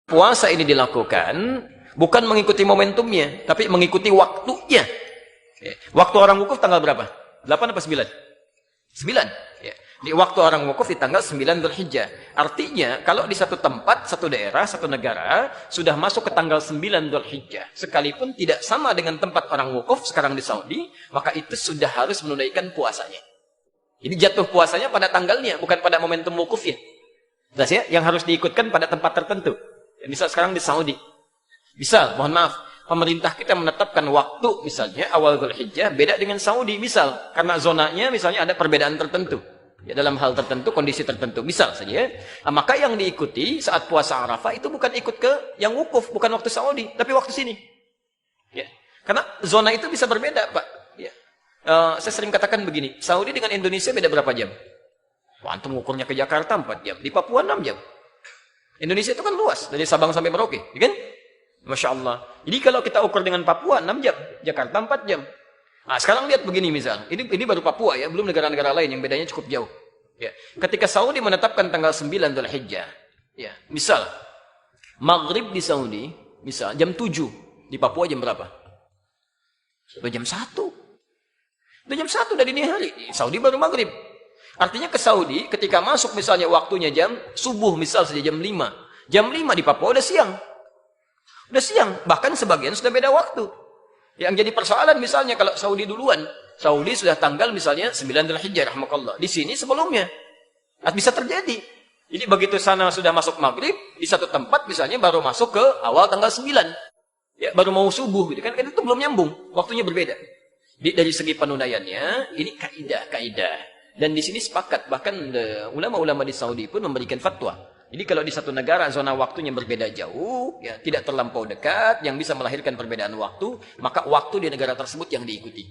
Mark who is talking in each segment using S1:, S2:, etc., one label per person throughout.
S1: Puasa ini dilakukan bukan mengikuti momentumnya, tapi mengikuti waktunya. Waktu orang wukuf tanggal berapa? 8 apa 9? 9. Di waktu orang wukuf di tanggal 9 Dzulhijjah. Artinya, kalau di satu tempat, satu daerah, satu negara, sudah masuk ke tanggal 9 Dzulhijjah, sekalipun tidak sama dengan tempat orang wukuf sekarang di Saudi, maka itu sudah harus menunaikan puasanya. Jadi jatuh puasanya pada tanggalnya, bukan pada momentum wukufnya. Jelas ya? Yang harus diikutkan pada tempat tertentu. Misal sekarang di Saudi. Misal, mohon maaf, pemerintah kita menetapkan waktu misalnya awal Dzulhijjah beda dengan Saudi. Misal, karena zonanya misalnya ada perbedaan tertentu. Ya, dalam hal tertentu, kondisi tertentu. Misal saja, maka yang diikuti saat puasa Arafah itu bukan ikut ke yang wukuf, bukan waktu Saudi, tapi waktu sini. Ya. Karena zona itu bisa berbeda, Pak. Ya. Saya sering katakan begini, Saudi dengan Indonesia beda berapa jam? Wah, antum ngukurnya ke Jakarta 4 jam, di Papua 6 jam. Indonesia itu kan luas, dari Sabang sampai Merauke, ya kan? Masya Allah. Jadi kalau kita ukur dengan Papua 6 jam, Jakarta 4 jam. Nah, sekarang lihat begini misal, ini baru Papua ya, belum negara-negara lain yang bedanya cukup jauh. Ya. Ketika Saudi menetapkan tanggal 9 Dzulhijjah, ya, misal maghrib di Saudi, misal jam 7, di Papua jam berapa? Udah jam 1. Udah jam 1 dari dini hari, di Saudi baru maghrib. Artinya ke Saudi, ketika masuk misalnya waktunya jam subuh, misal saja jam 5. Jam 5 di Papua udah siang. Udah siang, bahkan sebagian sudah beda waktu. Yang jadi persoalan misalnya kalau Saudi duluan. Saudi sudah tanggal misalnya 9 Dzulhijjah, rahmakallah. Di sini sebelumnya. Bisa terjadi. Jadi begitu sana sudah masuk maghrib, di satu tempat misalnya baru masuk ke awal tanggal 9. Ya, baru mau subuh. Gitu kan itu belum nyambung, waktunya berbeda. Dari segi penunaiannya, ini kaidah. Dan di sini sepakat, bahkan ulama-ulama di Saudi pun memberikan fatwa. Jadi kalau di satu negara zona waktunya berbeda jauh, ya tidak terlampau dekat, yang bisa melahirkan perbedaan waktu, maka waktu di negara tersebut yang diikuti.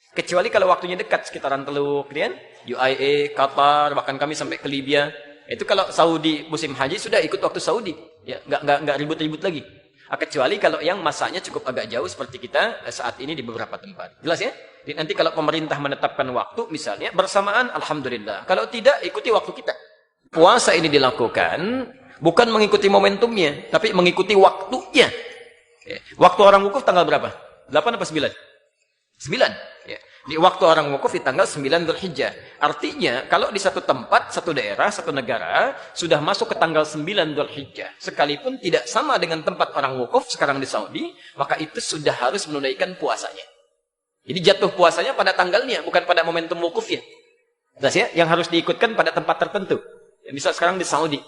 S1: Kecuali kalau waktunya dekat, sekitaran Teluk, kemudian UAE, Qatar, bahkan kami sampai ke Libya. Itu kalau Saudi musim haji sudah ikut waktu Saudi, ya nggak ribut-ribut lagi. Kecuali kalau yang masanya cukup agak jauh seperti kita saat ini di beberapa tempat. Jelas ya? Jadi nanti kalau pemerintah menetapkan waktu misalnya bersamaan, alhamdulillah. Kalau tidak, ikuti waktu kita. Puasa ini dilakukan bukan mengikuti momentumnya, tapi mengikuti waktunya. Waktu orang wukuf tanggal berapa? 8 apa 9? 9. Ya. Di waktu orang wukuf di tanggal 9 Dzulhijjah. Artinya, kalau di satu tempat, satu daerah, satu negara, sudah masuk ke tanggal 9 Dzulhijjah, sekalipun tidak sama dengan tempat orang wukuf sekarang di Saudi, maka itu sudah harus menunaikan puasanya. Jadi jatuh puasanya pada tanggalnya, bukan pada momentum wukufnya. Jelas ya? Yang harus diikutkan pada tempat tertentu. Ya, misal sekarang di Saudi.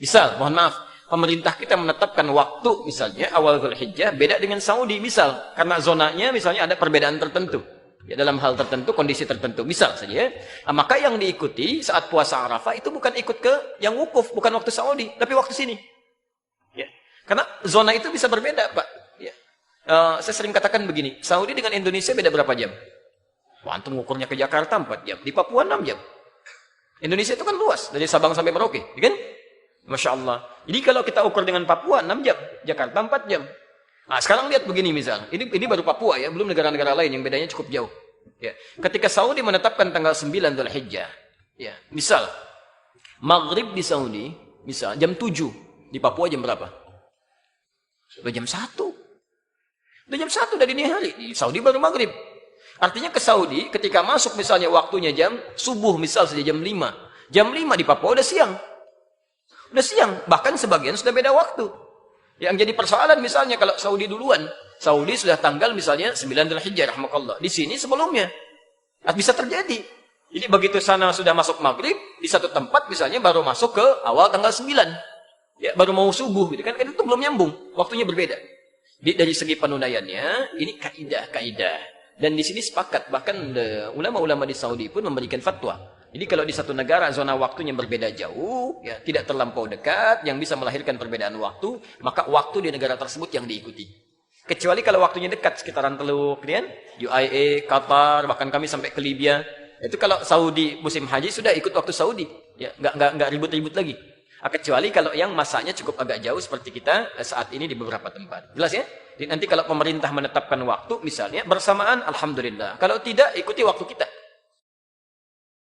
S1: Misal, mohon maaf, pemerintah kita menetapkan waktu misalnya awal Dzulhijjah beda dengan Saudi. Misal, karena zonanya misalnya ada perbedaan tertentu. Ya, dalam hal tertentu, kondisi tertentu. Misal saja, maka yang diikuti saat puasa Arafah itu bukan ikut ke yang wukuf, bukan waktu Saudi, tapi waktu sini. Ya. Karena zona itu bisa berbeda, Pak. Ya. Saya sering katakan begini, Saudi dengan Indonesia beda berapa jam? Wah, antum ngukurnya ke Jakarta 4 jam, di Papua 6 jam. Indonesia itu kan luas, dari Sabang sampai Merauke, ya kan? Masya Allah. Jadi kalau kita ukur dengan Papua 6 jam, Jakarta 4 jam. Nah, sekarang lihat begini misal, ini baru Papua ya, belum negara-negara lain yang bedanya cukup jauh. Ya. Ketika Saudi menetapkan tanggal 9 Dzulhijjah, ya, misal maghrib di Saudi, misal jam 7, di Papua jam berapa? Udah jam 1. Udah jam 1 dari dini hari, di Saudi baru maghrib. Artinya ke Saudi, ketika masuk misalnya waktunya jam subuh, misal saja jam 5. Jam 5 di Papua udah siang. Udah siang, bahkan sebagian sudah beda waktu. Yang jadi persoalan misalnya kalau Saudi duluan. Saudi sudah tanggal misalnya 9 Dzulhijjah, rahmakallah. Di sini sebelumnya. Bisa terjadi. Jadi begitu sana sudah masuk maghrib, di satu tempat misalnya baru masuk ke awal tanggal 9. Ya, baru mau subuh. Gitu kan itu belum nyambung, waktunya berbeda. Dari segi penunaiannya, ini kaidah. Dan di sini sepakat, bahkan ulama-ulama di Saudi pun memberikan fatwa. Jadi kalau di satu negara zona waktunya berbeda jauh, ya tidak terlampau dekat, yang bisa melahirkan perbedaan waktu, maka waktu di negara tersebut yang diikuti. Kecuali kalau waktunya dekat, sekitaran Teluk, kemudian UAE, Qatar, bahkan kami sampai ke Libya. Itu kalau Saudi musim haji sudah ikut waktu Saudi, ya nggak ribut-ribut lagi. Kecuali kalau yang masanya cukup agak jauh seperti kita saat ini di beberapa tempat. Jelas ya? Jadi nanti kalau pemerintah menetapkan waktu misalnya bersamaan, alhamdulillah. Kalau tidak, ikuti waktu kita.